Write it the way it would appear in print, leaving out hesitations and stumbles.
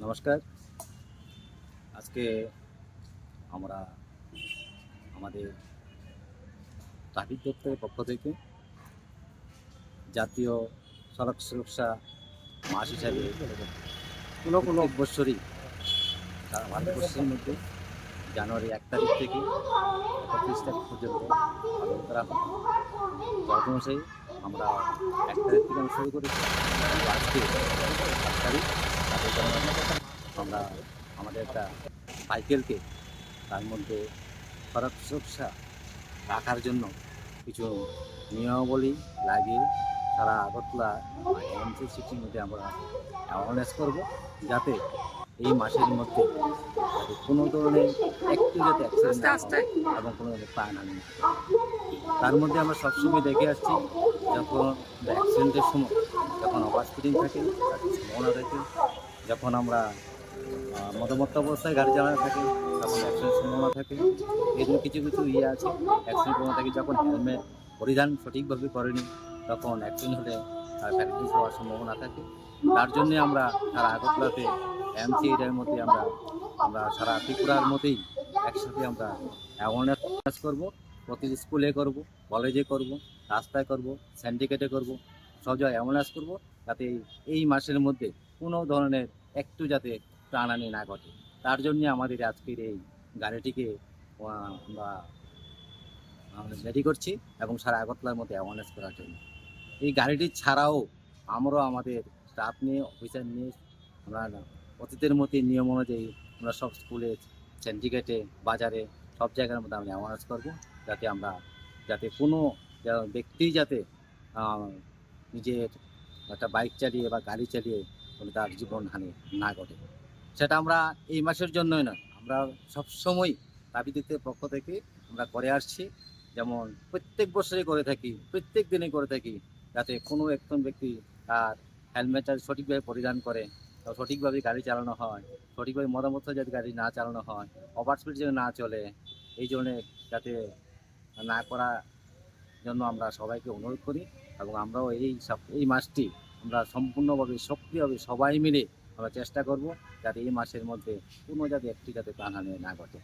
নমস্কার। আজকে আমরা আমাদের ট্রাফিক দপ্তরের পক্ষ থেকে জাতীয় সড়ক সুরক্ষা মাস হিসাবে প্রত্যেক বছরই সারা ভারতবর্ষের মধ্যে জানুয়ারি ১ তারিখ থেকে ৩১ তারিখ পর্যন্ত পালন করা হয়। গতমাসে আমরা ১ তারিখ থেকে শুরু করেছি। আজকে ৭ তারিখ তাদের আমরা আমাদের একটা সাইকেলকে তার মধ্যে সড়ক সুরক্ষা রাখার জন্য কিছু নিয়মাবলী লাগিয়ে সারা আগরতলা এমসি সিটির মধ্যে আমরা অ্যাওয়ারনেস করব, যাতে এই মাসের মধ্যে যাতে কোনো ধরনের একটু যাতে অ্যাক্সিডেন্ট না হয় এবং কোনো ধরনের প্রাণহানি না হয়। তার মধ্যে আমরা সবসময় দেখে আসছি, যখন অ্যাক্সিডেন্টের সময় যখন ওভার স্পিডিং থাকে তার সম্ভাবনা থাকে, যখন আমরা মধ্যমত্ত অবস্থায় গাড়ি চালানো থাকে তখন অ্যাক্সিডেন্টের সম্ভাবনা থাকে। এরকম কিছু কিছু আছে অ্যাক্সিডেন্ট সম্ভাবনা থাকে। যখন হেলমেট পরিধান সঠিকভাবে করেনি তখন অ্যাক্সিডেন্ট হলে প্যারালাইসিস হওয়ার সম্ভাবনা থাকে। তার জন্যে আমরা সারা আগরতলাতে এমসি এরিয়ার মধ্যে আমরা সারা ত্রিপুরার মধ্যেই একসাথে আমরা অ্যাওয়ারনেস করব। প্রতিটি স্কুলে করব, কলেজে করব, রাস্তায় করব, সিন্ডিকেটে করব, সব জায়গায় অ্যাওয়ারনেস করব, যাতে এই মাসের মধ্যে কোনো ধরনের একটু যাতে প্রাণহানি না ঘটে। তার জন্যে আমাদের আজকের এই গাড়িটিকে আমরা রেডি করছি এবং সারা আগরতলার মধ্যে অ্যাওয়ারনেস করার জন্য। এই গাড়িটি ছাড়াও আমরাও আমাদের স্টাফ নিয়ে, অফিসার নিয়ে আমরা অতীতের মধ্যে নিয়ম অনুযায়ী আমরা সব স্কুলে, সিন্ডিকেটে, বাজারে সব জায়গার মধ্যে আমরা অ্যাওয়ারনেস করব, যাতে কোনো ব্যক্তি যাতে নিজের একটা বাইক চালিয়ে বা গাড়ি চালিয়ে কোনো তার জীবনহানি না ঘটে। সেটা আমরা এই মাসের জন্যই নয়, আমরা সবসময় ট্রাফিক দপ্তরের পক্ষ থেকে আমরা করে আসছি। যেমন প্রত্যেক বছরই করে থাকি, প্রত্যেক দিনই করে থাকি, যাতে কোনো একজন ব্যক্তি তার হেলমেট সঠিকভাবে পরিধান করে, সঠিকভাবে গাড়ি চালানো হয়, সঠিকভাবে মতামত যাতে গাড়ি না চালানো হয়, ওভার স্পিড যেন না চলে, এই জন্য যাতে না করার জন্য আমরা সবাইকে অনুরোধ করি। এবং আমরাও এই মাসটি আমরা সম্পূর্ণভাবে সক্রিয়ভাবে সবাই মিলে আমরা চেষ্টা করব, যাতে এই মাসের মধ্যে কোনো যাতে একটি যাতে প্রাণহানি না ঘটে।